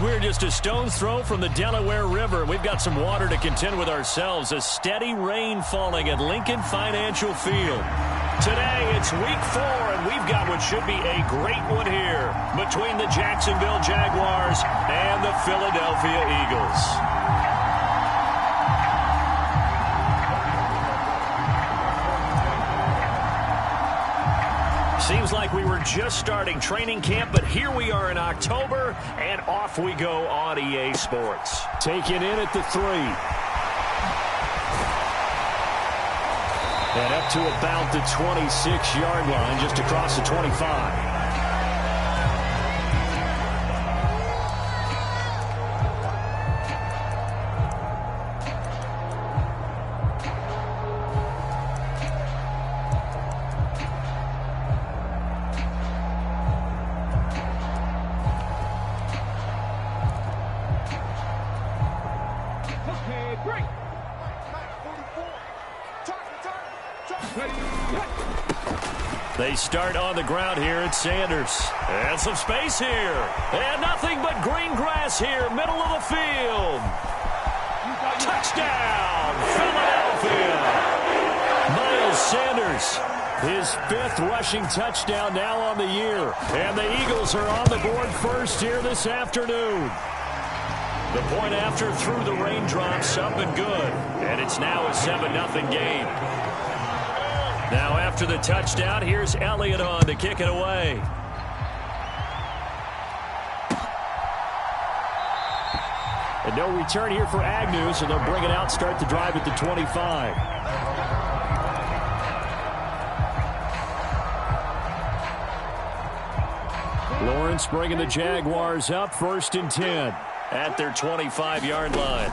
We're just a stone's throw from the Delaware River. We've got some water to contend with ourselves. A steady rain falling at Lincoln Financial Field. Today, it's week 4, and we've got what should be a great one here between the Jacksonville Jaguars and the Philadelphia Eagles. Seems like we were just starting training camp, but here we are in October, and off we go on EA Sports. Taken in at the 3. And up to about the 26-yard line, just across the 25. They start on the ground here at Sanders. And some space here. And nothing but green grass here, middle of the field. Touchdown, Philadelphia. Miles Sanders, his 5th rushing touchdown now on the year. And the Eagles are on the board first here this afternoon. The point after through the raindrops, up and good. And it's now a 7-0 game. Now after the touchdown, here's Elliott on to kick it away. And no return here for Agnew, so they'll bring it out, start the drive at the 25. Lawrence bringing the Jaguars up, 1st and 10 at their 25-yard line.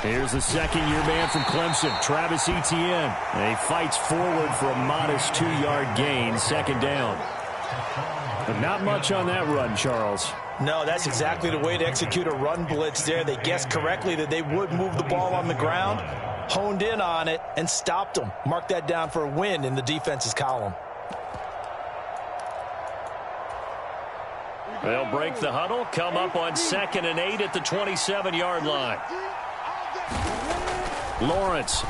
Here's the second-year man from Clemson, Travis Etienne. And he fights forward for a modest 2-yard gain, 2nd down. But not much on that run, Charles. No, that's exactly the way to execute a run blitz there. They guessed correctly that they would move the ball on the ground, honed in on it, and stopped them. Mark that down for a win in the defense's column. They'll break the huddle, come up on 2nd and 8 at the 27-yard line. Lawrence.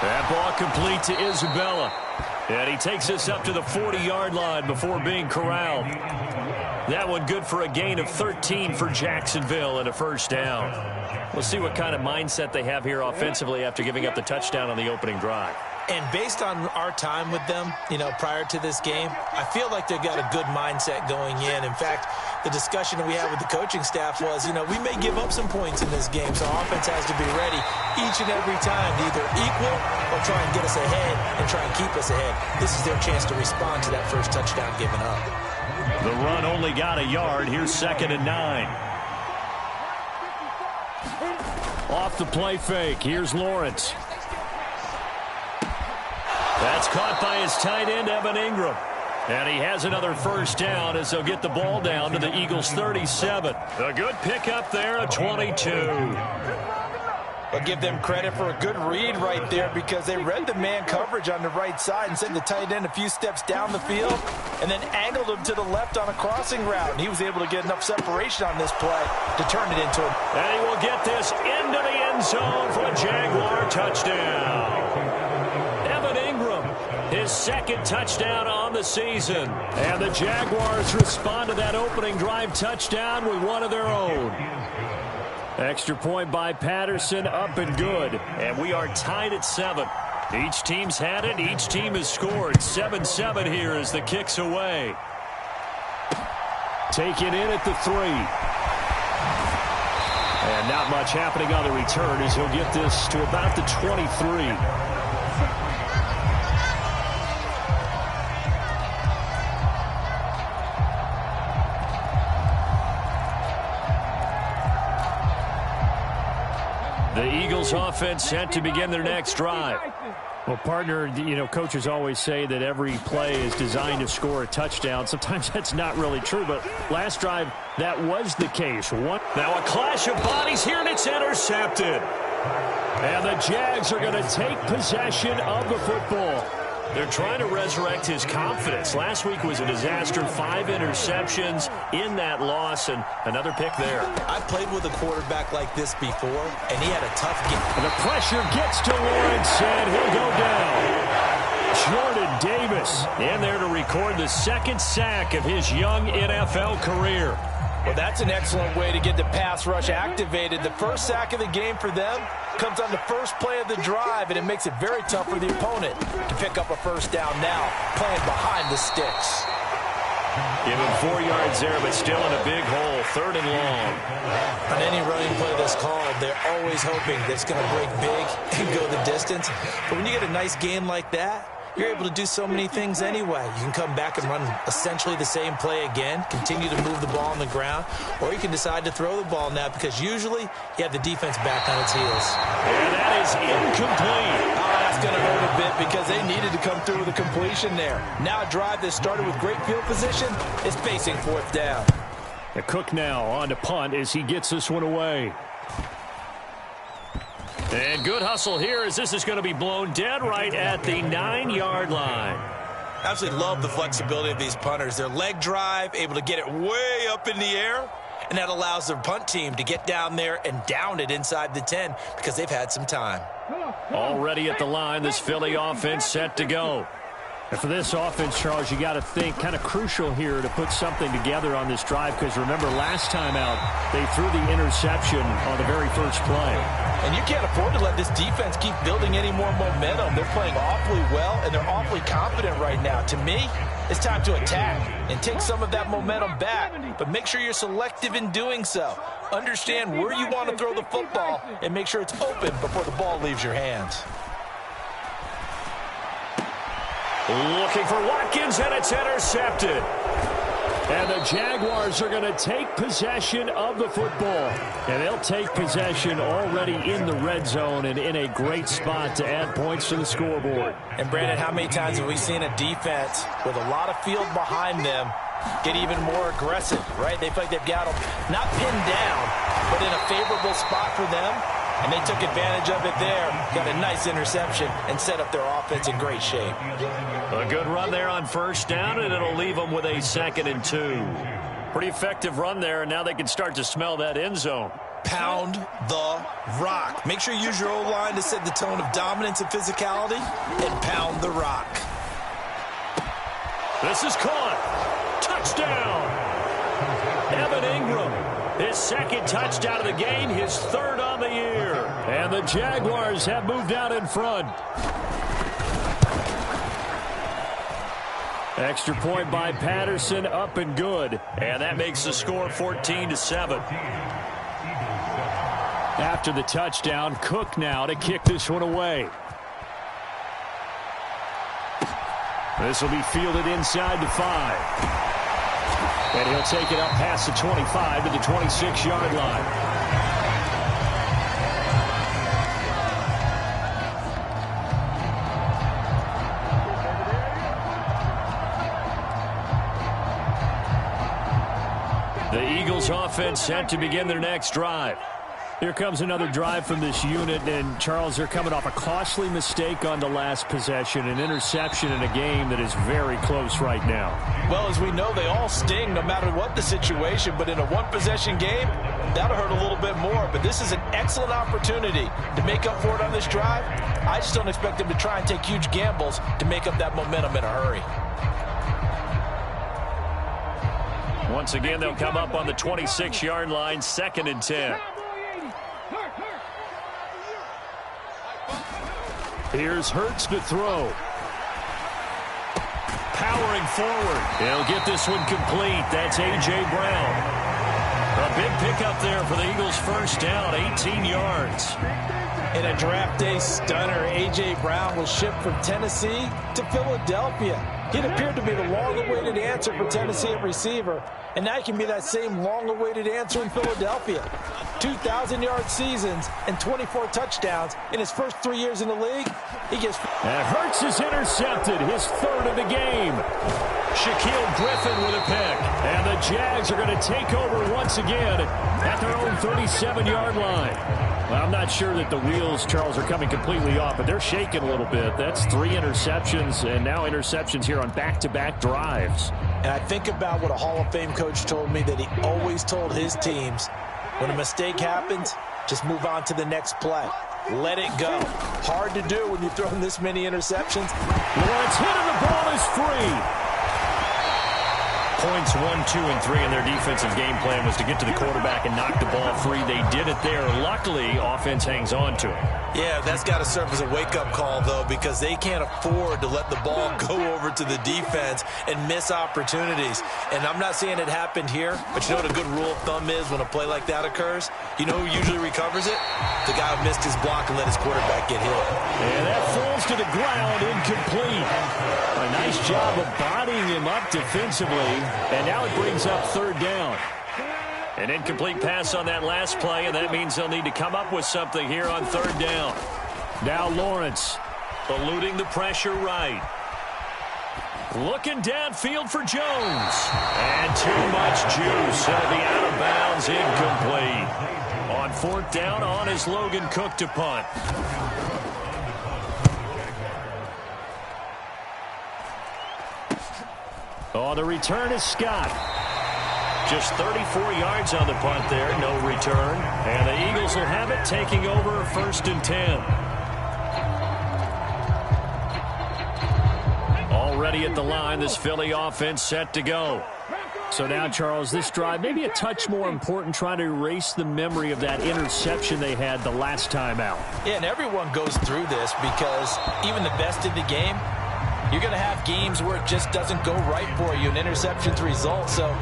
That ball complete to Isabella. And he takes us up to the 40-yard line before being corralled. That one good for a gain of 13 for Jacksonville and a 1st down. We'll see what kind of mindset they have here offensively after giving up the touchdown on the opening drive. And based on our time with them, prior to this game, I feel like they've got a good mindset going in. In fact, the discussion that we had with the coaching staff was, we may give up some points in this game, so our offense has to be ready each and every time to either equal or try and get us ahead and try and keep us ahead. This is their chance to respond to that first touchdown given up. The run only got a yard. Here's 2nd and 9. Off the play fake. Here's Lawrence. That's caught by his tight end, Evan Ingram. And he has another 1st down as they'll get the ball down to the Eagles' 37. A good pickup there, a 22. I'll give them credit for a good read right there because they read the man coverage on the right side and sent the tight end a few steps down the field and then angled him to the left on a crossing route. And he was able to get enough separation on this play to turn it into a... And he will get this into the end zone for a Jaguar touchdown. His 2nd touchdown on the season. And the Jaguars respond to that opening drive touchdown with one of their own. Extra point by Patterson, up and good. And we are tied at 7. Each team's had it. Each team has scored. 7-7 here as the kick's away. Taken in at the 3. And not much happening on the return as he'll get this to about the 23. The Eagles offense set to begin their next drive. Well, partner, coaches always say that every play is designed to score a touchdown. Sometimes that's not really true, but last drive, that was the case. Now a clash of bodies here, and it's intercepted. And the Jags are going to take possession of the football. They're trying to resurrect his confidence. Last week was a disaster. 5 interceptions in that loss, and another pick there. I played with a quarterback like this before, and he had a tough game. And the pressure gets to Lawrence, and he'll go down. Jordan Davis in there to record the second sack of his young NFL career. Well, that's an excellent way to get the pass rush activated. The first sack of the game for them comes on the first play of the drive, and it makes it very tough for the opponent to pick up a first down now, playing behind the sticks. Give him 4 yards there, but still in a big hole, 3rd and long. On any running play that's called, they're always hoping that it's going to break big and go the distance. But when you get a nice gain like that, you're able to do so many things anyway. You can come back and run essentially the same play again, continue to move the ball on the ground, or you can decide to throw the ball now because usually you have the defense back on its heels. And that is incomplete. Oh, that's going to hurt a bit because they needed to come through with a completion there. Now a drive that started with great field position is facing 4th down. The Cook now on to punt as he gets this one away. And good hustle here as this is going to be blown dead right at the 9-yard line. I absolutely love the flexibility of these punters. Their leg drive, able to get it way up in the air, and that allows their punt team to get down there and down it inside the 10 because they've had some time. Already at the line, this Philly offense set to go. And for this offense, Charles, you got to think kind of crucial here to put something together on this drive because remember last time out they threw the interception on the very first play. And you can't afford to let this defense keep building any more momentum. They're playing awfully well and they're awfully confident right now. To me, it's time to attack and take some of that momentum back, but make sure you're selective in doing so. Understand where you want to throw the football and make sure it's open before the ball leaves your hands. Looking for Watkins, and it's intercepted. And the Jaguars are going to take possession of the football. And they'll take possession already in the red zone and in a great spot to add points to the scoreboard. And, Brandon, how many times have we seen a defense with a lot of field behind them get even more aggressive, right? They feel like they've got them not pinned down, but in a favorable spot for them. And they took advantage of it there, got a nice interception, and set up their offense in great shape. A good run there on first down, and it'll leave them with a 2nd and 2. Pretty effective run there, and now they can start to smell that end zone. Pound the rock. Make sure you use your O-line to set the tone of dominance and physicality, and pound the rock. This is caught. Touchdown. Evan Ingram. His 2nd touchdown of the game, his 3rd on the year. And the Jaguars have moved out in front. Extra point by Patterson, up and good. And that makes the score 14-7. After the touchdown, Cook now to kick this one away. This will be fielded inside the 5. And he'll take it up past the 25 to the 26-yard line. The Eagles offense set to begin their next drive. Here comes another drive from this unit, and Charles, they're coming off a costly mistake on the last possession, an interception in a game that is very close right now. Well, as we know, they all sting no matter what the situation, but in a one-possession game, that'll hurt a little bit more. But this is an excellent opportunity to make up for it on this drive. I just don't expect them to try and take huge gambles to make up that momentum in a hurry. Once again, they'll come up on the 26-yard line, 2nd and 10. Here's Hurts to throw. Powering forward. He'll get this one complete. That's A.J. Brown. A big pickup there for the Eagles' first down, 18 yards. In a draft day stunner, A.J. Brown was shipped from Tennessee to Philadelphia. He appeared to be the long-awaited answer for Tennessee at receiver, and now he can be that same long-awaited answer in Philadelphia. 2,000-yard seasons and 24 touchdowns in his first 3 years in the league. He gets... And Hurts is intercepted, his 3rd of the game. Shaquille Griffin with a pick. And the Jags are going to take over once again at their own 37-yard line. Well, I'm not sure that the wheels, Charles, are coming completely off, but they're shaking a little bit. That's 3 interceptions, and now interceptions here on back-to-back drives. And I think about what a Hall of Fame coach told me, that he always told his teams, when a mistake happens, just move on to the next play. Let it go. Hard to do when you're throwing this many interceptions. Lawrence hit and the ball is free. Points 1, 2, and 3 in their defensive game plan was to get to the quarterback and knock the ball free. They did it there. Luckily, offense hangs on to it. Yeah, that's got to serve as a wake-up call, though, because they can't afford to let the ball go over to the defense and miss opportunities. And I'm not saying it happened here, but you know what a good rule of thumb is when a play like that occurs? You know who usually recovers it? The guy who missed his block and let his quarterback get hit. And that falls to the ground, incomplete. A nice job of bodying him up defensively, and now it brings up 3rd down. An incomplete pass on that last play, and that means they'll need to come up with something here on 3rd down. Now Lawrence eluding the pressure right. Looking downfield for Jones. And too much juice. It'll be out of bounds, incomplete. On 4th down, on is Logan Cook to punt. Oh, the return is Scott. Just 34 yards on the punt there, no return. And the Eagles will have it, taking over 1st and 10. Already at the line, this Philly offense set to go. So now, Charles, this drive maybe a touch more important, trying to erase the memory of that interception they had the last time out. Yeah, and everyone goes through this because even the best in the game, you're going to have games where it just doesn't go right for you, and interceptions result. So,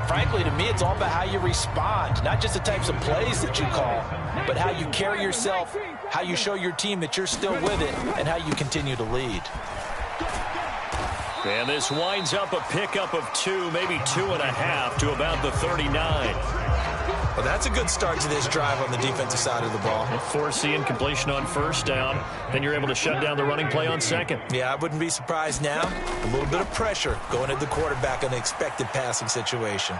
frankly, to me, it's all about how you respond, not just the types of plays that you call, but how you carry yourself, how you show your team that you're still with it, and how you continue to lead. And this winds up a pickup of 2, maybe 2.5 to about the 39. Well, that's a good start to this drive on the defensive side of the ball. Force the incompletion on 1st down. Then you're able to shut down the running play on 2nd. Yeah, I wouldn't be surprised now. A little bit of pressure going at the quarterback on the expected passing situation.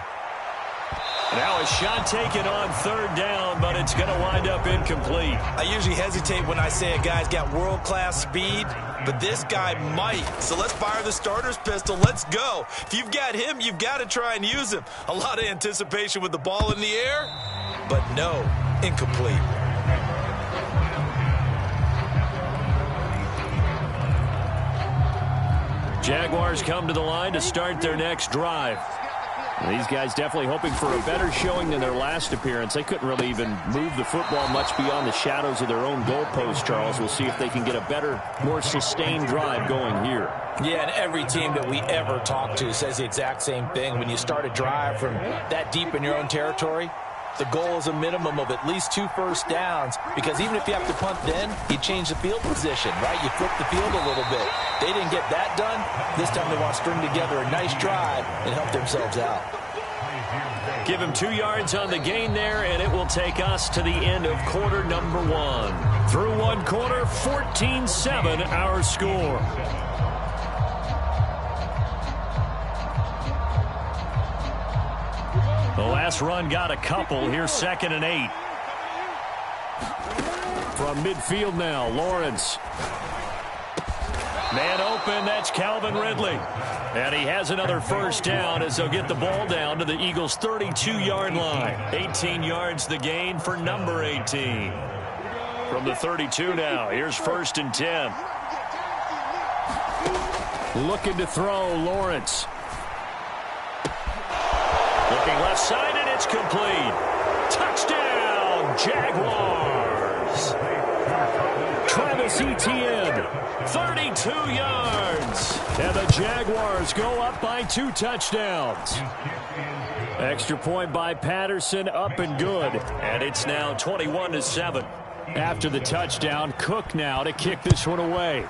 Now a shot taken on 3rd down, but it's going to wind up incomplete. I usually hesitate when I say a guy's got world-class speed, but this guy might. So let's fire the starter's pistol. Let's go. If you've got him, you've got to try and use him. A lot of anticipation with the ball in the air, but no, incomplete. Jaguars come to the line to start their next drive. These guys definitely hoping for a better showing than their last appearance. They couldn't really even move the football much beyond the shadows of their own goalpost, Charles. We'll see if they can get a better, more sustained drive going here. Yeah, and every team that we ever talk to says the exact same thing. When you start a drive from that deep in your own territory, the goal is a minimum of at least 2 first downs, because even if you have to punt then, you change the field position, right? You flip the field a little bit. They didn't get that done. This time they want to string together a nice drive and help themselves out. Give him 2 yards on the gain there, and it will take us to the end of quarter number 1. Through 1 quarter, 14-7 our score. The last run got a couple. Here's 2nd and 8. From midfield now, Lawrence. Man open, that's Calvin Ridley. And he has another first down as they'll get the ball down to the Eagles' 32-yard line. 18 yards the gain for number 18. From the 32 now, here's 1st and 10. Looking to throw, Lawrence. Looking left side, and it's complete. Touchdown, Jaguars. Travis Etienne, 32 yards. And the Jaguars go up by 2 touchdowns. Extra point by Patterson, up and good. And it's now 21-7. After the touchdown, Cook now to kick this one away.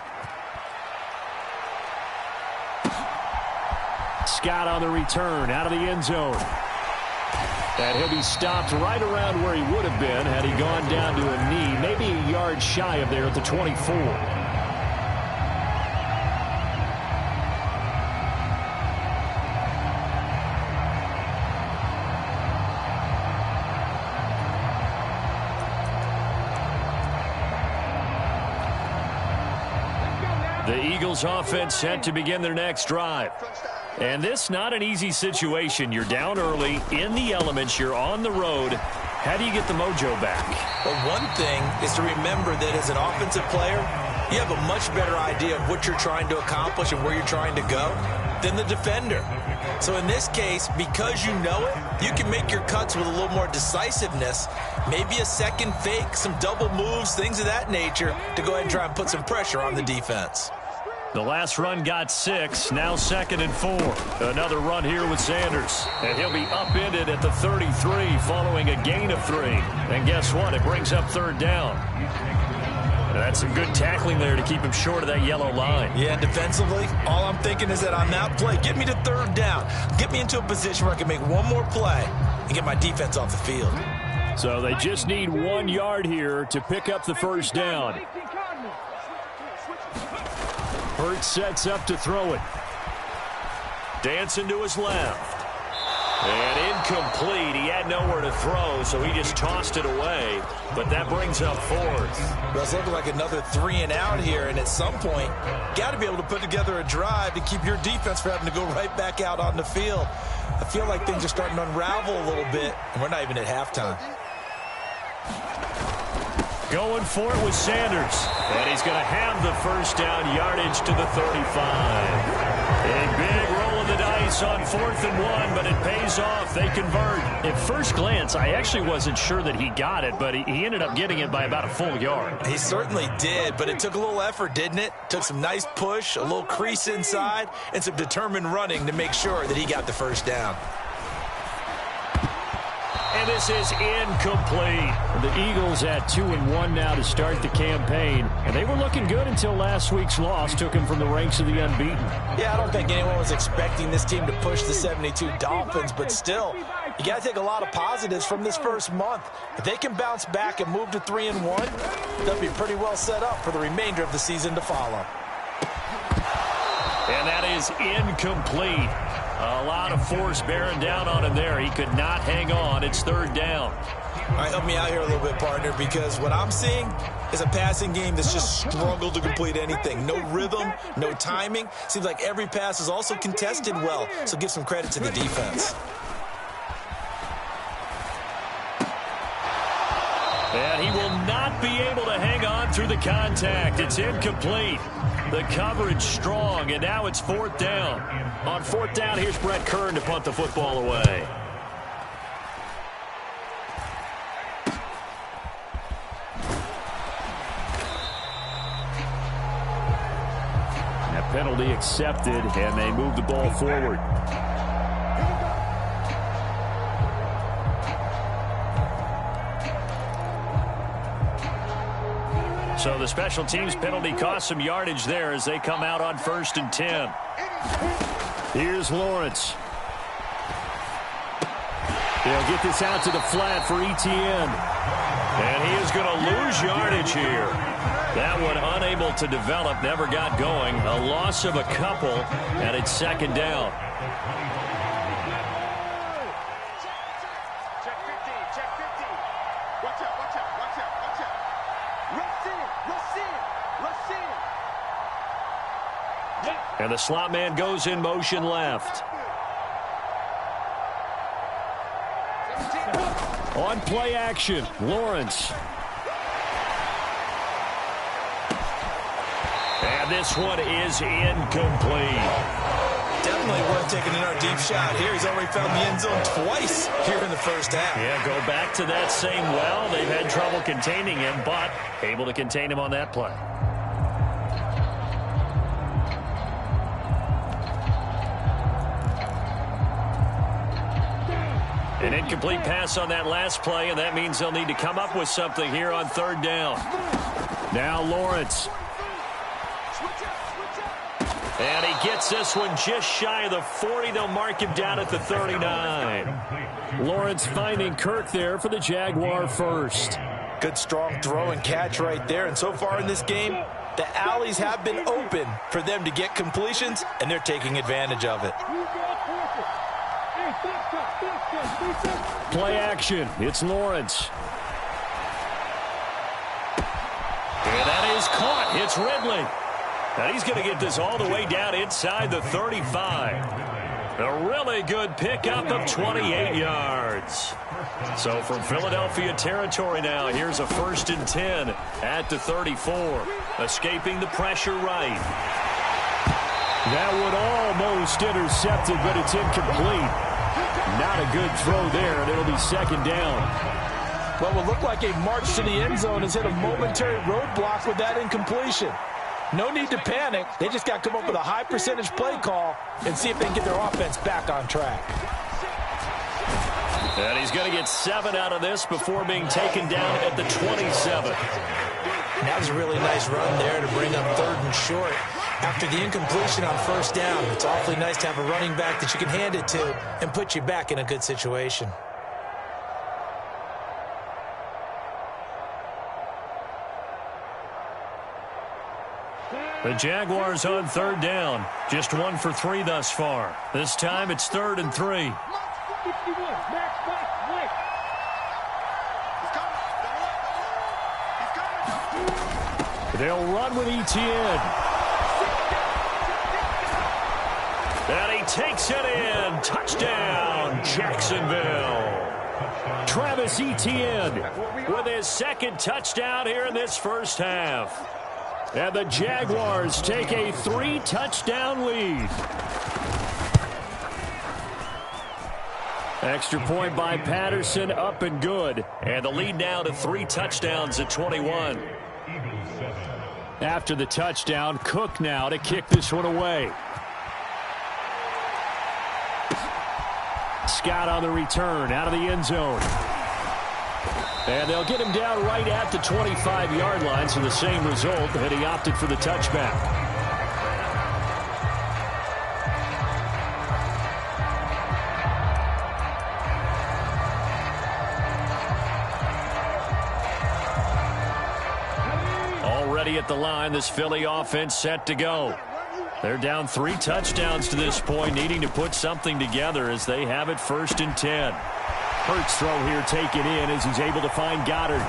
Scott on the return, out of the end zone. And he'll be stopped right around where he would have been had he gone down to a knee, maybe a yard shy of there at the 24. The Eagles offense set to begin their next drive. And this not an easy situation. You're down early, in the elements, you're on the road. How do you get the mojo back? Well, one thing is to remember that as an offensive player, you have a much better idea of what you're trying to accomplish and where you're trying to go than the defender. So in this case, because you know it, you can make your cuts with a little more decisiveness, maybe a second fake, some double moves, things of that nature, to go ahead and try and put some pressure on the defense. The last run got 6, now 2nd and 4. Another run here with Sanders. And he'll be upended at the 33 following a gain of 3. And guess what? It brings up 3rd down. And that's some good tackling there to keep him short of that yellow line. Yeah, defensively, all I'm thinking is that on that play, get me to 3rd down. Get me into a position where I can make one more play and get my defense off the field. So they just need 1 yard here to pick up the 1st down. Hurt sets up to throw it. Dancing to his left. And incomplete. He had nowhere to throw, so he just tossed it away. But that brings up 4th. Well, it's looking like another 3 and out here, and at some point, got to be able to put together a drive to keep your defense from having to go right back out on the field. I feel like things are starting to unravel a little bit, and we're not even at halftime. Going for it with Sanders. And he's going to have the 1st down, yardage to the 35. A big roll of the dice on 4th and 1, but it pays off. They convert. At first glance, I actually wasn't sure that he got it, but he ended up getting it by about a full yard. He certainly did, but it took a little effort, didn't it? Took some nice push, a little crease inside, and some determined running to make sure that he got the 1st down. And this is incomplete. The Eagles at 2-1 now to start the campaign. And they were looking good until last week's loss took them from the ranks of the unbeaten. Yeah, I don't think anyone was expecting this team to push the 72 Dolphins, but still, you got to take a lot of positives from this first month. If they can bounce back and move to 3-1, they'll be pretty well set up for the remainder of the season to follow. And that is incomplete. A lot of force bearing down on him there. He could not hang on. It's 3rd down. All right, help me out here a little bit, partner, because what I'm seeing is a passing game that's just struggled to complete anything. No rhythm, no timing. Seems like every pass is also contested well, so give some credit to the defense. And he will not be able to hang on through the contact. It's incomplete. The coverage strong, and now it's 4th down. On 4th down, here's Brett Kern to punt the football away. That penalty accepted, and they move the ball forward. So the special teams penalty cost some yardage there as they come out on 1st and 10. Here's Lawrence. They'll get this out to the flat for Etienne. And he is going to lose yardage here. That one unable to develop, never got going. A loss of a couple, and it's 2nd down. And the slot man goes in motion left. On play action, Lawrence. And this one is incomplete. Definitely worth taking another deep shot here. He's already found the end zone twice here in the first half. Yeah, go back to that same well. They've had trouble containing him, but able to contain him on that play. An incomplete pass on that last play, and that means they'll need to come up with something here on 3rd down. Now Lawrence. And he gets this one just shy of the 40. They'll mark him down at the 39. Lawrence finding Kirk there for the Jaguar 1st. Good strong throw and catch right there. And so far in this game, the alleys have been open for them to get completions, and they're taking advantage of it. Play action. It's Lawrence. And that is caught. It's Ridley. And he's going to get this all the way down inside the 35. A really good pickup of 28 yards. So from Philadelphia territory now, here's a 1st and 10 at the 34. Escaping the pressure right. That would almost intercept it, but it's incomplete. Not a good throw there, and it'll be 2nd down. What will look like a march to the end zone has hit a momentary roadblock with that incompletion. No need to panic. They just got to come up with a high percentage play call and see if they can get their offense back on track. And he's going to get 7 out of this before being taken down at the 27. That was a really nice run there to bring up 3rd and short. After the incompletion on 1st down, it's awfully nice to have a running back that you can hand it to and put you back in a good situation. The Jaguars on 3rd down. Just 1 for 3 thus far. This time it's 3rd and 3. They'll run with Etienne. And he takes it in. Touchdown, Jacksonville. Travis Etienne with his 2nd touchdown here in this first half. And the Jaguars take a 3-touchdown lead. Extra point by Patterson, up and good. And the lead now to 3 touchdowns at 21. After the touchdown, Cook now to kick this one away. Scott on the return, out of the end zone. And they'll get him down right at the 25-yard line, so the same result, and he opted for the touchback. Already at the line, this Philly offense set to go. They're down 3 touchdowns to this point, needing to put something together as they have it 1st and 10. Hurts throw here taken in as he's able to find Goddard.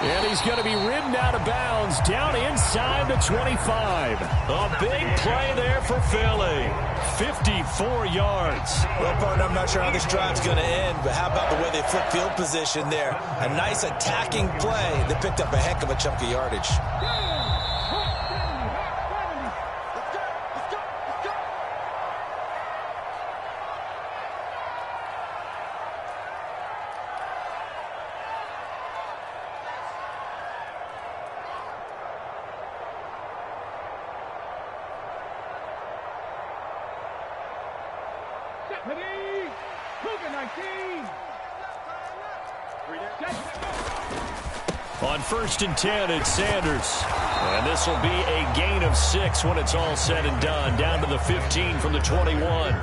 And he's going to be ridden out of bounds down inside the 25. A big play there for Philly. 54 yards. Well, partner, I'm not sure how this drive's going to end, but how about the way they flip field position there? A nice attacking play that picked up a heck of a chunk of yardage. On 1st and 10, it's Sanders. And this will be a gain of 6 when it's all said and done. Down to the 15 from the 21.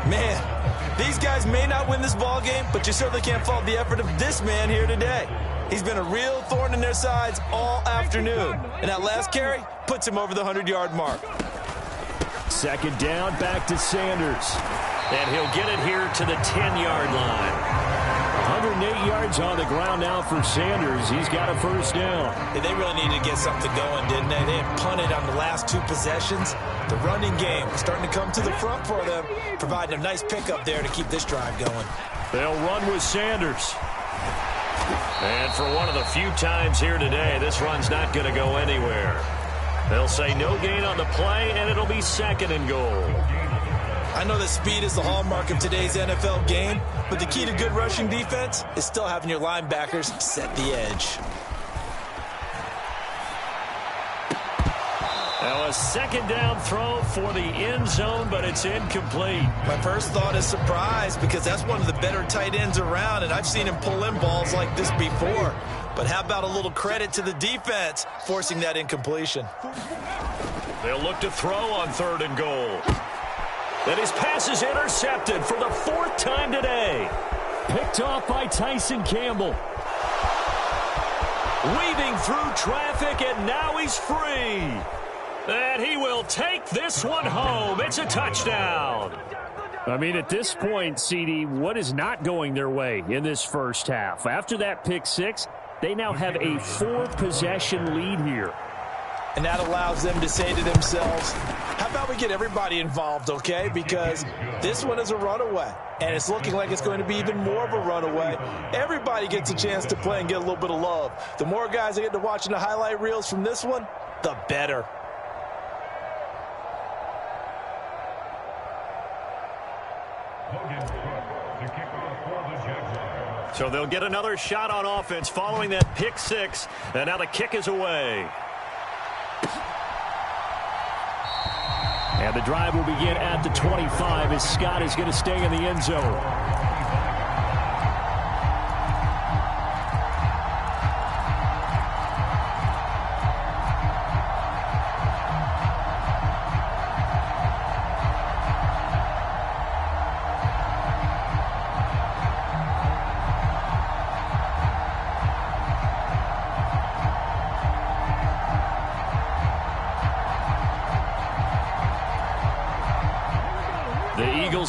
Man, these guys may not win this ball game, but you certainly can't fault the effort of this man here today. He's been a real thorn in their sides all afternoon. And that last carry puts him over the 100-yard mark. 2nd down, back to Sanders. And he'll get it here to the 10-yard line. 108 yards on the ground now for Sanders. He's got a 1st down. Yeah, they really needed to get something going, didn't they? They had punted on the last 2 possessions. The running game starting to come to the front for them, providing a nice pickup there to keep this drive going. They'll run with Sanders. And for one of the few times here today, this run's not going to go anywhere. They'll say no gain on the play, and it'll be 2nd and goal. I know that speed is the hallmark of today's NFL game, but the key to good rushing defense is still having your linebackers set the edge. Now a 2nd down throw for the end zone, but it's incomplete. My first thought is surprise, because that's one of the better tight ends around, and I've seen him pull in balls like this before. But how about a little credit to the defense forcing that incompletion? They'll look to throw on 3rd and goal. And his pass is intercepted for the 4th time today. Picked off by Tyson Campbell. Weaving through traffic, and now he's free. And he will take this one home. It's a touchdown. I mean, at this point, CD, what is not going their way in this first half? After that pick 6, they now have a 4-possession lead here. And that allows them to say to themselves, how about we get everybody involved, okay? Because this one is a runaway, and it's looking like it's going to be even more of a runaway. Everybody gets a chance to play and get a little bit of love. The more guys that get to watching the highlight reels from this one, the better. So they'll get another shot on offense following that pick six, and now the kick is away. And the drive will begin at the 25 as Scott is going to stay in the end zone.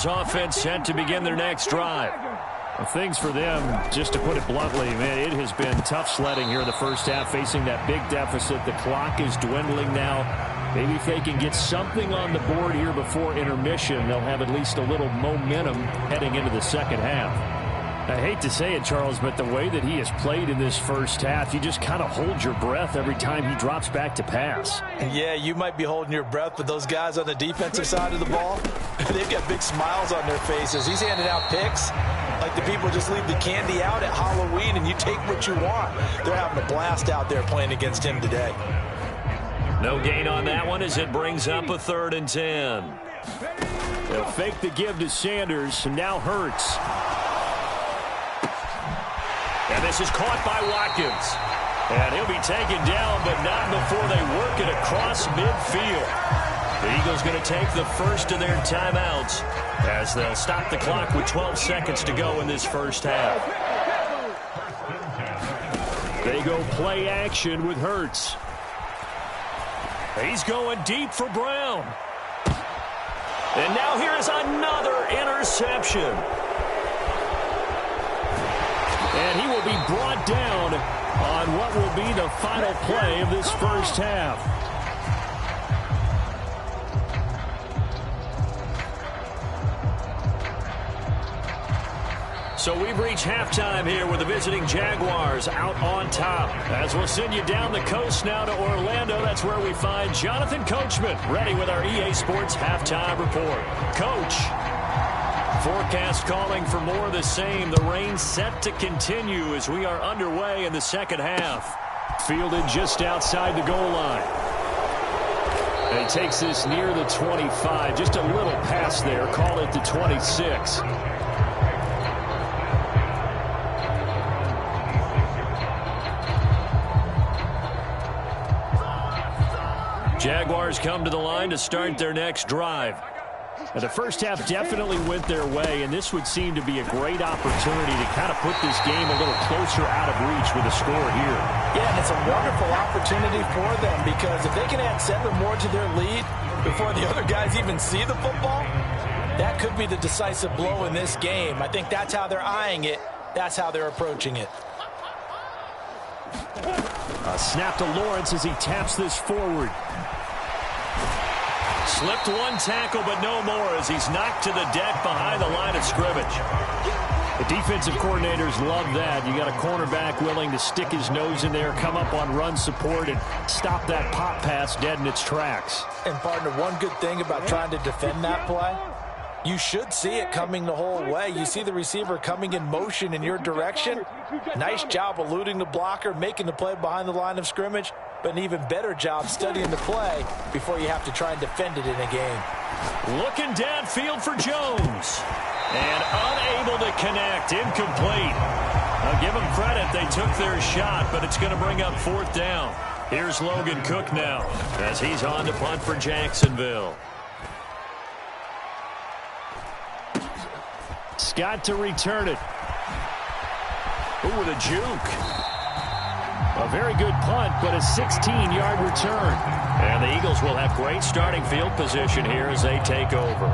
Offense set to begin their next drive. Well, things for them, just to put it bluntly, man, it has been tough sledding here in the first half, facing that big deficit. The clock is dwindling now. Maybe if they can get something on the board here before intermission, they'll have at least a little momentum heading into the second half. I hate to say it, Charles, but the way that he has played in this first half, you just kind of hold your breath every time he drops back to pass. Yeah, you might be holding your breath, but those guys on the defensive side of the ball, they've got big smiles on their faces. He's handing out picks like the people just leave the candy out at Halloween and you take what you want. They're having a blast out there playing against him today. No gain on that one as it brings up a 3rd and 10. They'll fake the give to Sanders, and now Hurts. And this is caught by Watkins. And he'll be taken down, but not before they work it across midfield. The Eagles going to take the first of their timeouts as they'll stop the clock with 12 seconds to go in this first half. They go play action with Hurts. He's going deep for Brown. And now here is another interception. And he will be brought down on what will be the final play of this first half. So we've reached halftime here with the visiting Jaguars out on top. As we'll send you down the coast now to Orlando, that's where we find Jonathan Coachman ready with our EA Sports halftime report. Coach. Forecast calling for more of the same. The rain set to continue as we are underway in the second half. Fielded just outside the goal line. And he takes this near the 25. Just a little pass there. Call it the 26. Jaguars come to the line to start their next drive. Now, the first half definitely went their way, and this would seem to be a great opportunity to kind of put this game a little closer out of reach with a score here. Yeah, and it's a wonderful opportunity for them because if they can add 7 more to their lead before the other guys even see the football, that could be the decisive blow in this game. I think that's how they're eyeing it. That's how they're approaching it. A snap to Lawrence as he taps this forward. Slipped one tackle, but no more as he's knocked to the deck behind the line of scrimmage. The defensive coordinators love that. You got a cornerback willing to stick his nose in there, come up on run support, and stop that pop pass dead in its tracks. And, partner, one good thing about trying to defend that play, you should see it coming the whole way. You see the receiver coming in motion in your direction. Nice job eluding the blocker, making the play behind the line of scrimmage, but an even better job studying the play before you have to try and defend it in a game. Looking downfield for Jones. And unable to connect. Incomplete. I'll give them credit. They took their shot, but it's going to bring up 4th down. Here's Logan Cook now as he's on to punt for Jacksonville. Scott to return it. Ooh, with a juke. A very good punt, but a 16-yard return. And the Eagles will have great starting field position here as they take over.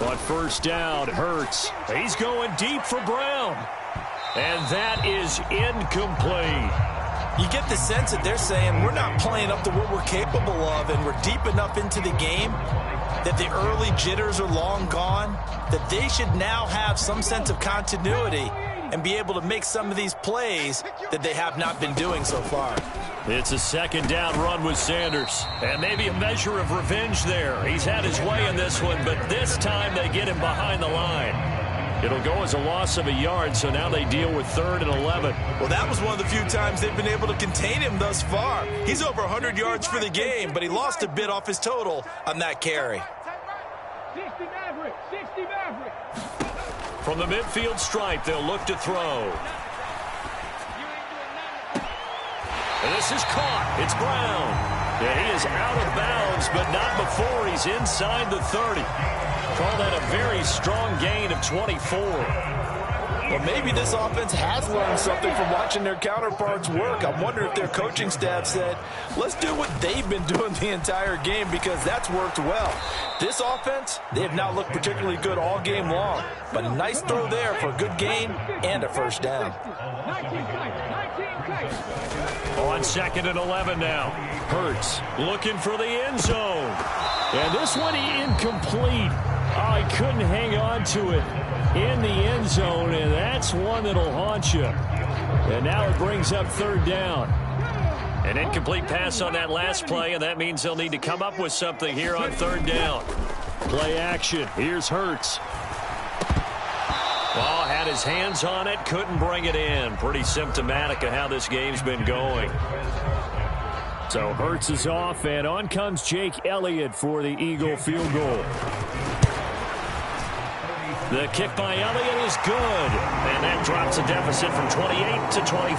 On first down. Hurts. He's going deep for Brown. And that is incomplete. You get the sense that they're saying we're not playing up to what we're capable of, and we're deep enough into the game that the early jitters are long gone, that they should now have some sense of continuity and be able to make some of these plays that they have not been doing so far. It's a second down run with Sanders. And maybe a measure of revenge there. He's had his way in this one, but this time they get him behind the line. It'll go as a loss of a yard, so now they deal with 3rd and 11. Well, that was one of the few times they've been able to contain him thus far. He's over 100 yards for the game, but he lost a bit off his total on that carry. 60 Maverick. From the midfield stripe, they'll look to throw. And this is caught. It's Brown. Yeah, he is out of bounds, but not before he's inside the 30. Call that a very strong gain of 24. Well, maybe this offense has learned something from watching their counterparts work. I'm wondering if their coaching staff said, let's do what they've been doing the entire game, because that's worked well. This offense, they have not looked particularly good all game long, but a nice throw there for a good gain and a first down. On 2nd and 11 now. Hurts looking for the end zone. And this one incomplete. Oh, he couldn't hang on to it in the end zone, and that's one that'll haunt you. And now it brings up 3rd down. An incomplete pass on that last play, and that means they'll need to come up with something here on 3rd down. Play action. Here's Hurts. Well, had his hands on it, couldn't bring it in. Pretty symptomatic of how this game's been going. So Hurts is off, and on comes Jake Elliott for the Eagle field goal. The kick by Elliott is good, and that drops a deficit from 28 to 25.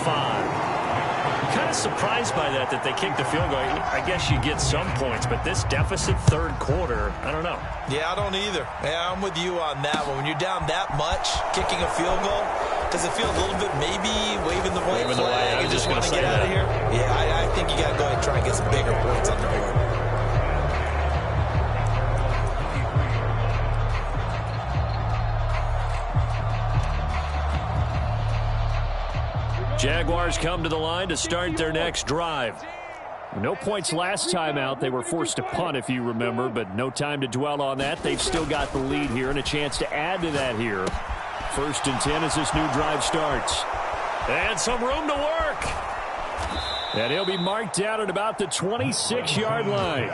Kind of surprised by that they kicked the field goal. I guess you get some points, but this deficit 3rd quarter, I don't know. Yeah, I don't either. Yeah, I'm with you on that one. When you're down that much, kicking a field goal, does it feel a little bit maybe waving the white flag and just want to get out of here? Yeah, I think you got to go ahead and try and get some bigger points on the board. Jaguars come to the line to start their next drive. No points last time out. They were forced to punt, if you remember, but no time to dwell on that. They've still got the lead here and a chance to add to that here. 1st and 10 as this new drive starts. And some room to work. And he'll be marked down at about the 26-yard line.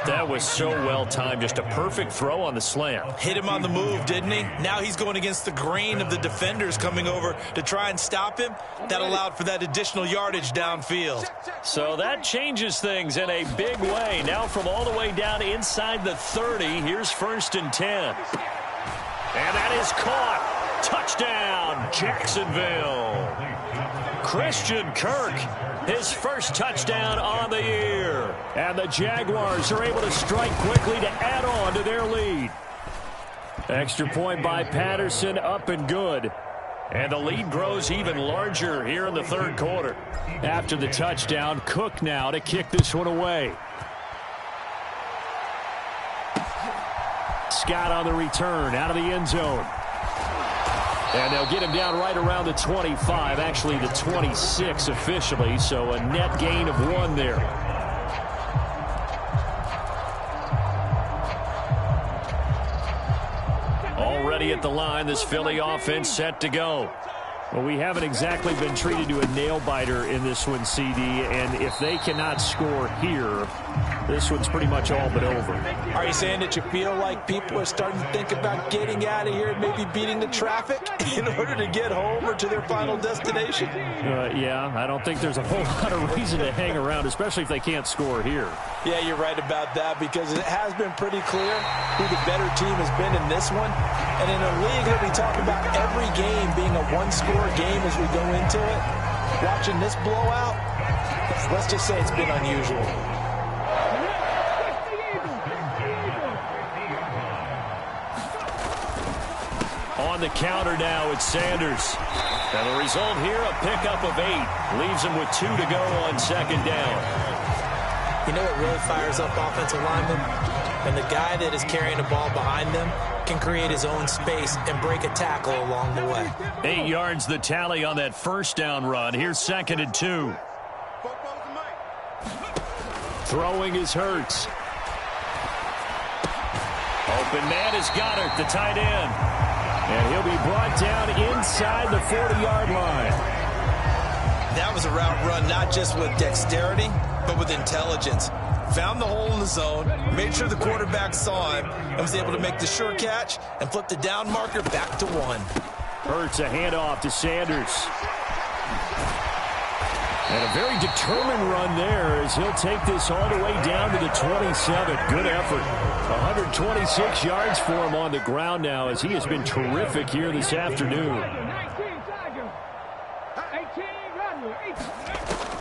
That was so well timed. Just a perfect throw on the slant. Hit him on the move, didn't he? Now he's going against the grain of the defenders coming over to try and stop him. That allowed for that additional yardage downfield. So that changes things in a big way. Now from all the way down inside the 30, here's 1st and 10. And that is caught. Touchdown, Jacksonville. Christian Kirk, his first touchdown on the year. And the Jaguars are able to strike quickly to add on to their lead. Extra point by Patterson, up and good. And the lead grows even larger here in the 3rd quarter. After the touchdown, Cook now to kick this one away. Scott on the return, out of the end zone. And they'll get him down right around the 25, actually the 26 officially, so a net gain of 1 there. Already at the line, this Philly offense set to go. Well, we haven't exactly been treated to a nail-biter in this one, CD, and if they cannot score here, this one's pretty much all but over. Are you saying that you feel like people are starting to think about getting out of here and maybe beating the traffic in order to get home or to their final destination? Yeah, I don't think there's a whole lot of reason to hang around, especially if they can't score here. Yeah, you're right about that, because it has been pretty clear who the better team has been in this one. And in a league that we talk about every game being a one-score game as we go into it, watching this blowout, let's just say it's been unusual. On the counter now, it's Sanders. And the result here, a pickup of 8. Leaves him with 2 to go on 2nd down. You know what really fires up offensive linemen? And the guy that is carrying the ball behind them can create his own space and break a tackle along the way. 8 yards the tally on that first down run. Here's 2nd and 2. Throwing is Hurts. Open man is Goddard, the tight end. And he'll be brought down inside the 40-yard line. That was a route run not just with dexterity, but with intelligence. Found the hole in the zone, made sure the quarterback saw him, and was able to make the sure catch and flip the down marker back to 1. Hurts a handoff to Sanders. And a very determined run there as he'll take this all the way down to the 27. Good effort. 126 yards for him on the ground now as he has been terrific here this afternoon.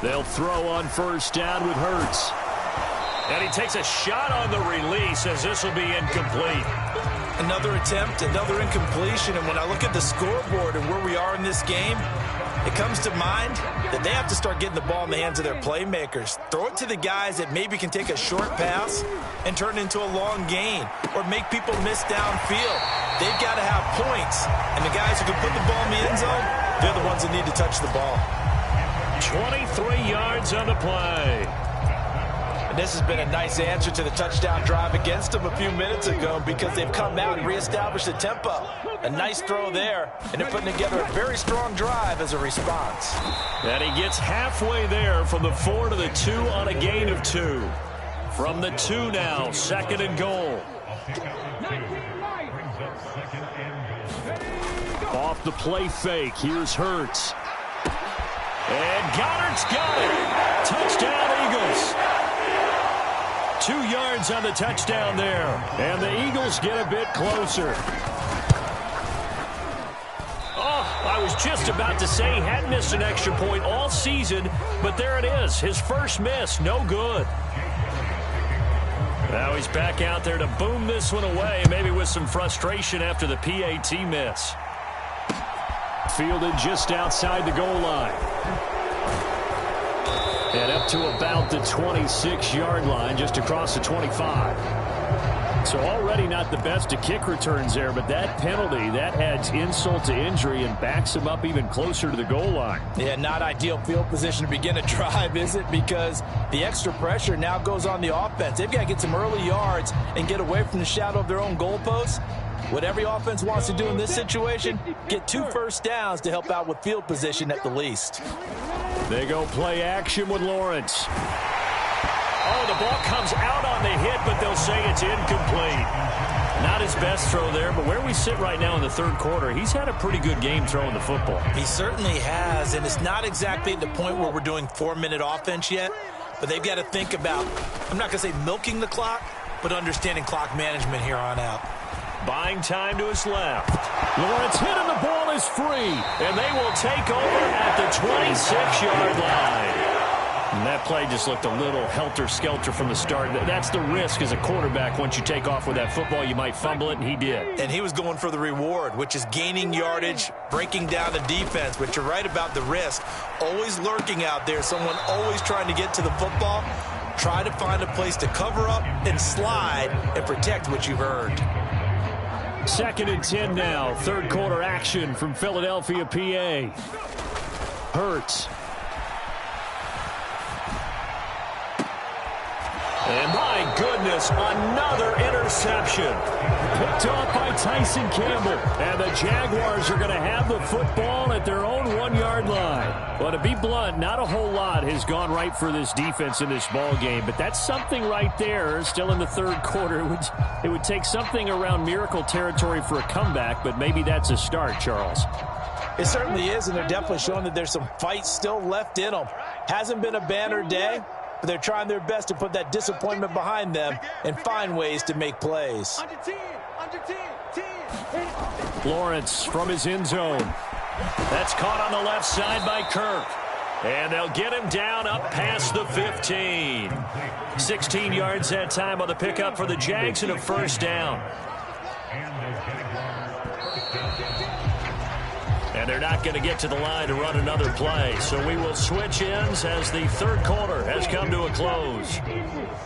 They'll throw on first down with Hurts. And he takes a shot on the release as this will be incomplete. Another attempt, another incompletion. And when I look at the scoreboard and where we are in this game, it comes to mind that they have to start getting the ball in the hands of their playmakers. Throw it to the guys that maybe can take a short pass and turn it into a long gain or make people miss downfield. They've got to have points. And the guys who can put the ball in the end zone, they're the ones that need to touch the ball. 23 yards on the play. And this has been a nice answer to the touchdown drive against them a few minutes ago because they've come out and reestablished the tempo. A nice throw there, and they're putting together a very strong drive as a response. And he gets halfway there from the 4 to the 2 on a gain of 2. From the 2 now, 2nd and goal. Off the play fake, here's Hurts. And Goddard's got it. Touchdown, Eagles. 2 yards on the touchdown there. And the Eagles get a bit closer. Oh, I was just about to say he hadn't missed an extra point all season, but there it is. His first miss, no good. Now he's back out there to boom this one away, maybe with some frustration after the PAT miss. Fielded just outside the goal line. And up to about the 26-yard line, just across the 25. So already not the best of kick returns there, but that penalty, that adds insult to injury and backs him up even closer to the goal line. Yeah, not ideal field position to begin a drive, is it? Because the extra pressure now goes on the offense. They've got to get some early yards and get away from the shadow of their own goalposts. What every offense wants to do in this situation, get 2 first downs to help out with field position at the least. They go play action with Lawrence. Oh, the ball comes out on the hit, but they'll say it's incomplete. Not his best throw there, but where we sit right now in the 3rd quarter, he's had a pretty good game throwing the football. He certainly has, and it's not exactly at the point where we're doing 4-minute offense yet, but they've got to think about, I'm not going to say milking the clock, but understanding clock management here on out. Buying time to his left. Lawrence hit and the ball is free. And they will take over at the 26-yard line. And that play just looked a little helter-skelter from the start. That's the risk as a quarterback. Once you take off with that football, you might fumble it, and he did. And he was going for the reward, which is gaining yardage, breaking down the defense. But you're right about the risk. Always lurking out there, someone always trying to get to the football. Try to find a place to cover up and slide and protect what you've earned. 2nd and 10 now. 3rd quarter action from Philadelphia, PA. Hurts. And my goodness, another interception. Picked off by Tyson Campbell. And the Jaguars are going to have the football at their own 1-yard line. Well, to be blunt, not a whole lot has gone right for this defense in this ball game. But that's something right there, still in the 3rd quarter. It would take something around miracle territory for a comeback, but maybe that's a start, Charles. It certainly is, and they're definitely showing that there's some fight still left in them. Hasn't been a banner day, but they're trying their best to put that disappointment behind them and find ways to make plays. Under 10, under 10, 10. Lawrence from his end zone. That's caught on the left side by Kirk. And they'll get him down up past the 15. 16 yards that time on the pickup for the Jags and a first down. And they're not going to get to the line to run another play. So we will switch ends as the third quarter has come to a close.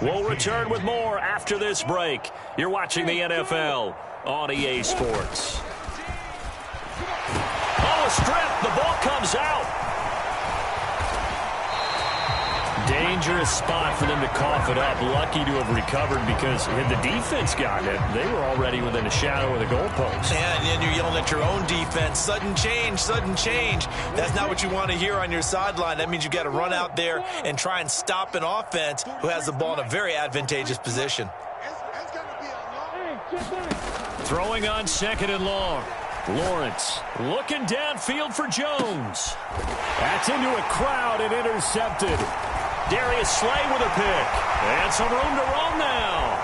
We'll return with more after this break. You're watching the NFL on EA Sports. Oh, a strip. The ball comes out. Dangerous spot for them to cough it up. Lucky to have recovered because had the defense gotten it, they were already within a shadow of the goalpost. Yeah, and then you're yelling at your own defense. Sudden change, sudden change. That's not what you want to hear on your sideline. That means you've got to run out there and try and stop an offense who has the ball in a very advantageous position. Throwing on second and long. Lawrence looking downfield for Jones. That's into a crowd and intercepted. Darius Slay with a pick. And some room to roam now.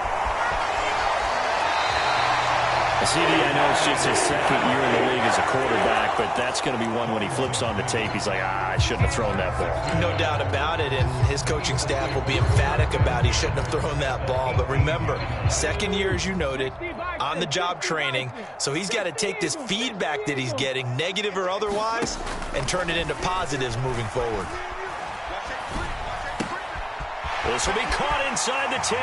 CD, I know it's just his second year in the league as a quarterback, but that's going to be one when he flips on the tape. He's like, I shouldn't have thrown that ball. No doubt about it, and his coaching staff will be emphatic about he shouldn't have thrown that ball. But remember, second year, as you noted, on-the-job training, so he's got to take this feedback that he's getting, negative or otherwise, and turn it into positives moving forward. This will be caught inside the 10.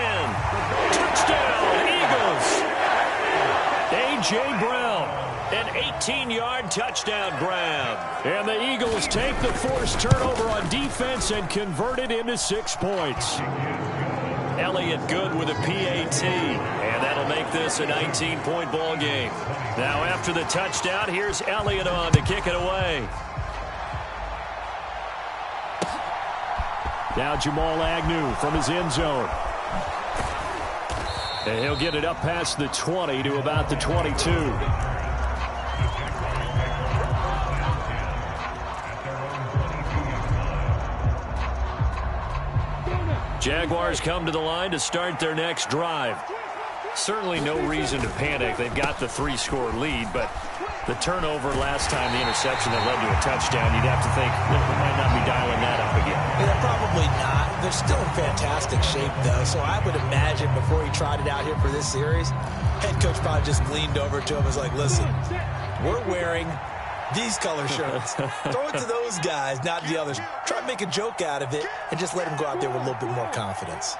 Touchdown, Eagles. A.J. Brown, an 18-yard touchdown grab. And the Eagles take the forced turnover on defense and convert it into 6 points. Elliott good with a PAT, and that'll make this a 19-point ball game. Now after the touchdown, here's Elliott on to kick it away. Now Jamal Agnew from his end zone. And he'll get it up past the 20 to about the 22. Jaguars come to the line to start their next drive. Certainly no reason to panic. They've got the 3-score lead, but the turnover last time, the interception that led to a touchdown, you'd have to think they might not be dialing that up again. Yeah, probably not. They're still in fantastic shape, though, so I would imagine before he tried it out here for this series, head coach probably just leaned over to him and was like, listen, we're wearing these color shirts. Throw it to those guys, not the others. Try to make a joke out of it and just let him go out there with a little bit more confidence.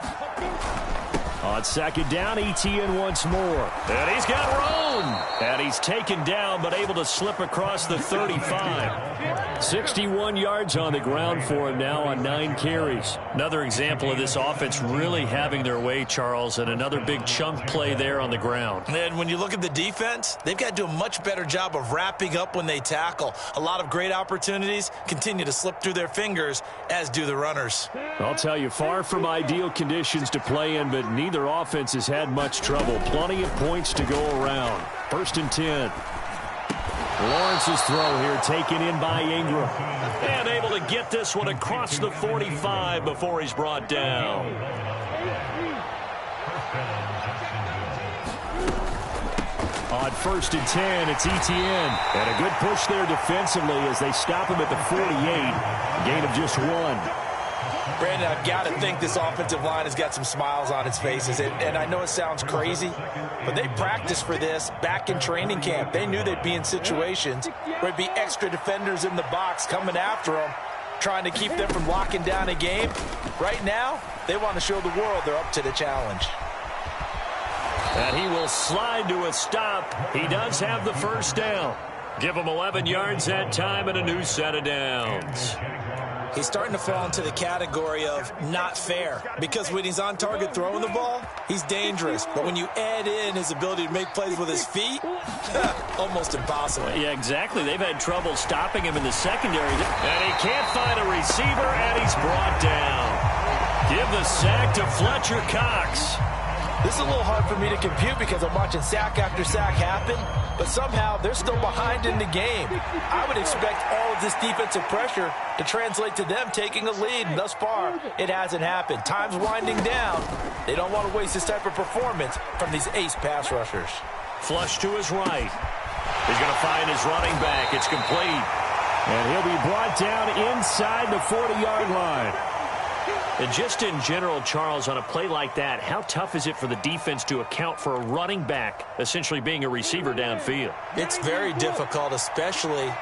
On second down, Etienne once more. And he's got room. And he's taken down, but able to slip across the 35. 61 yards on the ground for him now on 9 carries. Another example of this offense really having their way, Charles, and another big chunk play there on the ground. And when you look at the defense, they've got to do a much better job of wrapping up when they tackle. A lot of great opportunities continue to slip through their fingers, as do the runners. I'll tell you, far from ideal conditions to play in, but neither offense has had much trouble. Plenty of points to go around. 1st and 10. Lawrence's throw here taken in by Ingram. And able to get this one across the 45 before he's brought down. On 1st and 10, it's Etienne. And a good push there defensively as they stop him at the 48. Gain of just 1. Brandon, I've got to think this offensive line has got some smiles on its faces. And I know it sounds crazy, but they practiced for this back in training camp. They knew they'd be in situations where there'd be extra defenders in the box coming after them, trying to keep them from locking down a game. Right now, they want to show the world they're up to the challenge. And he will slide to a stop. He does have the first down. Give him 11 yards that time and a new set of downs. He's starting to fall into the category of not fair, because when he's on target throwing the ball, he's dangerous. But when you add in his ability to make plays with his feet, almost impossible. Yeah, exactly. They've had trouble stopping him in the secondary. And he can't find a receiver, and he's brought down. Give the sack to Fletcher Cox. This is a little hard for me to compute because I'm watching sack after sack happen, but somehow they're still behind in the game. I would expect all of this defensive pressure to translate to them taking a lead, and thus far, it hasn't happened. Time's winding down. They don't want to waste this type of performance from these ace pass rushers. Flush to his right. He's going to find his running back. It's complete. And he'll be brought down inside the 40-yard line. And just in general, Charles, on a play like that, how tough is it for the defense to account for a running back essentially being a receiver downfield? It's very difficult, especially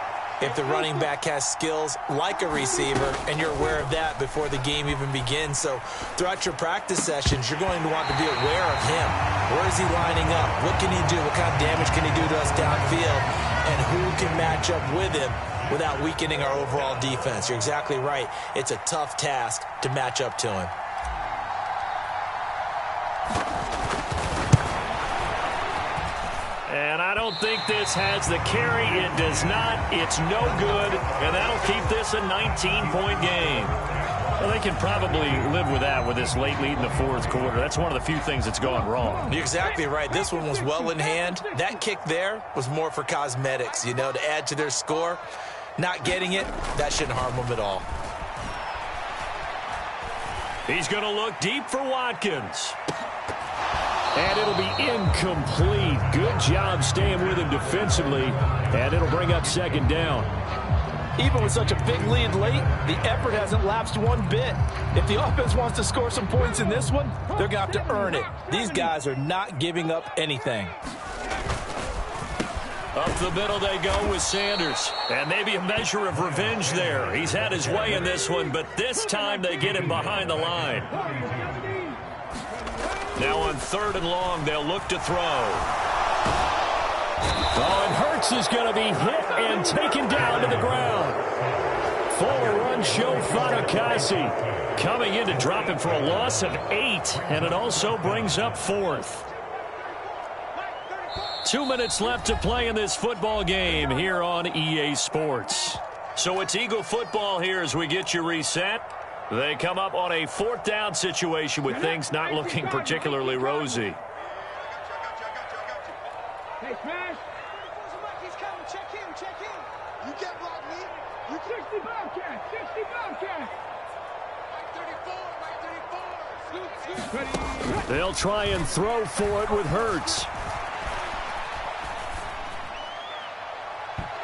if the running back has skills like a receiver, and you're aware of that before the game even begins. So throughout your practice sessions, you're going to want to be aware of him. Where is he lining up? What can he do? What kind of damage can he do to us downfield? And who can match up with him without weakening our overall defense? You're exactly right. It's a tough task to match up to him. And I don't think this has the carry. It does not. It's no good. And that'll keep this a 19-point game. Well, they can probably live with that with this late lead in the fourth quarter. That's one of the few things that's gone wrong. You're exactly right. This one was well in hand. That kick there was more for cosmetics, to add to their score. Not getting it, that shouldn't harm them at all. He's going to look deep for Watkins. And it'll be incomplete. Good job staying with him defensively. And it'll bring up second down. Even with such a big lead late, the effort hasn't lapsed one bit. If the offense wants to score some points in this one, they're going to have to earn it. These guys are not giving up anything. Up the middle they go with Sanders. And maybe a measure of revenge there. He's had his way in this one, but this time they get him behind the line. Now on 3rd and long, they'll look to throw. Oh, and Hurts is going to be hit and taken down to the ground. Full run show Fatukasi coming in to drop him for a loss of 8, and it also brings up 4th. 2 minutes left to play in this football game here on EA Sports. So it's Eagle football here as we get you reset. They come up on a 4th down situation with things not looking particularly rosy. Hey, Smash. He's coming. Check in. You can't block me. You 60 Bobcats. 60 Bobcats. Right 34. Scoot. They'll try and throw for it with Hurts.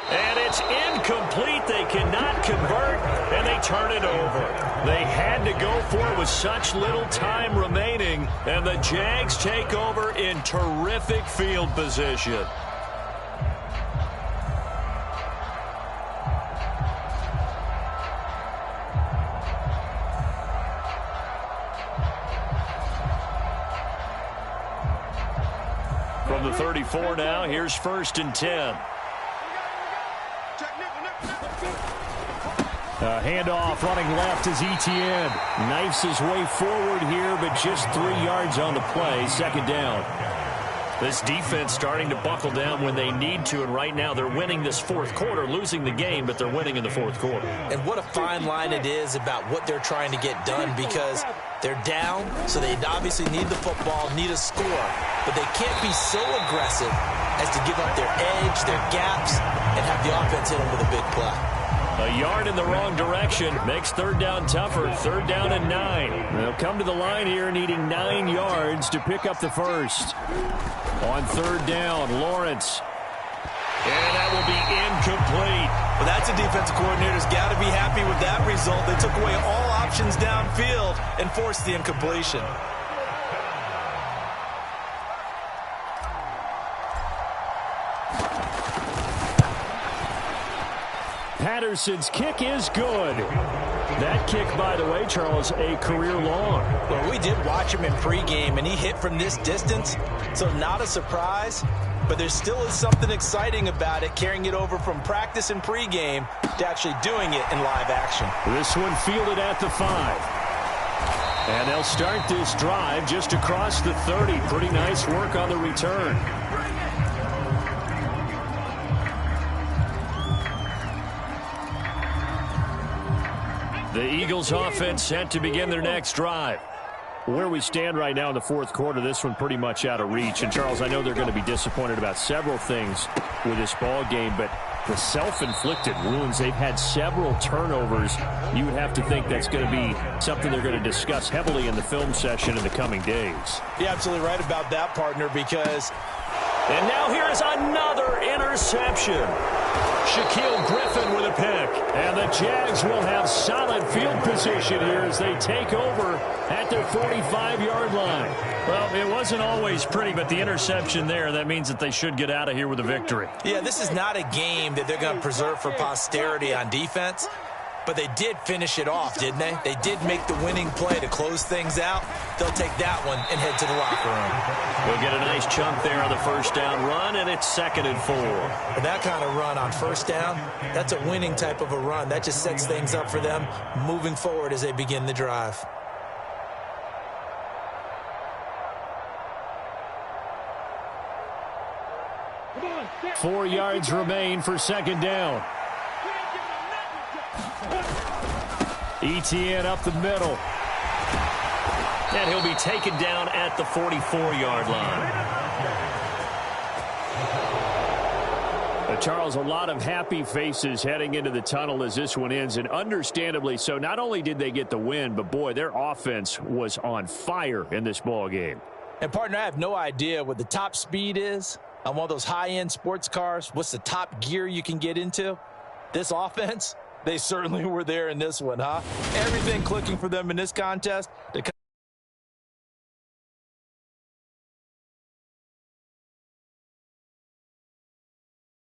And it's incomplete. They cannot convert, and they turn it over. They had to go for it with such little time remaining, and the Jags take over in terrific field position. From the 34 now, here's 1st and 10. Handoff running left is Etienne. Knifes his way forward here, but just 3 yards on the play. 2nd down. This defense starting to buckle down when they need to, and right now they're winning this 4th quarter, losing the game, but they're winning in the 4th quarter. And what a fine line it is about what they're trying to get done, because they're down, so they obviously need the football, need a score, but they can't be so aggressive as to give up their edge, their gaps, and have the offense hit them with a big play. A yard in the wrong direction makes 3rd down tougher. 3rd down and 9. They'll come to the line here needing 9 yards to pick up the first. On 3rd down, Lawrence. And that will be incomplete. Well, that's a defensive coordinator's got to be happy with that result. They took away all options downfield and forced the incompletion. Patterson's kick is good. That kick, by the way, Charles, a career long. Well, we did watch him in pregame, and he hit from this distance, so not a surprise. But there still is something exciting about it, carrying it over from practice and pregame to actually doing it in live action. This one fielded at the 5. And they'll start this drive just across the 30. Pretty nice work on the return. The Eagles offense set to begin their next drive. Where we stand right now in the 4th quarter, this one pretty much out of reach. And, Charles, I know they're going to be disappointed about several things with this ball game, but the self-inflicted wounds, they've had several turnovers. You would have to think that's going to be something they're going to discuss heavily in the film session in the coming days. You're absolutely right about that, partner, because And now here is another interception. Shaquille Griffin with a pick. And the Jags will have solid field position here as they take over at their 45-yard line. Well, it wasn't always pretty, but the interception there, that means that they should get out of here with a victory. Yeah, this is not a game that they're going to preserve for posterity on defense. But they did finish it off, didn't they? They did make the winning play to close things out. They'll take that one and head to the locker room. We'll get a nice chunk there on the first down run, and it's 2nd and 4. And that kind of run on first down, that's a winning type of a run. That just sets things up for them moving forward as they begin the drive. Come on, 4 yards remain for 2nd down. ETN up the middle. And he'll be taken down at the 44-yard line. Charles, a lot of happy faces heading into the tunnel as this one ends, and understandably so. Not only did they get the win, but, boy, their offense was on fire in this ball game. And, partner, I have no idea what the top speed is on one of those high-end sports cars. What's the top gear you can get into? This offense, they certainly were there in this one, huh? Everything clicking for them in this contest.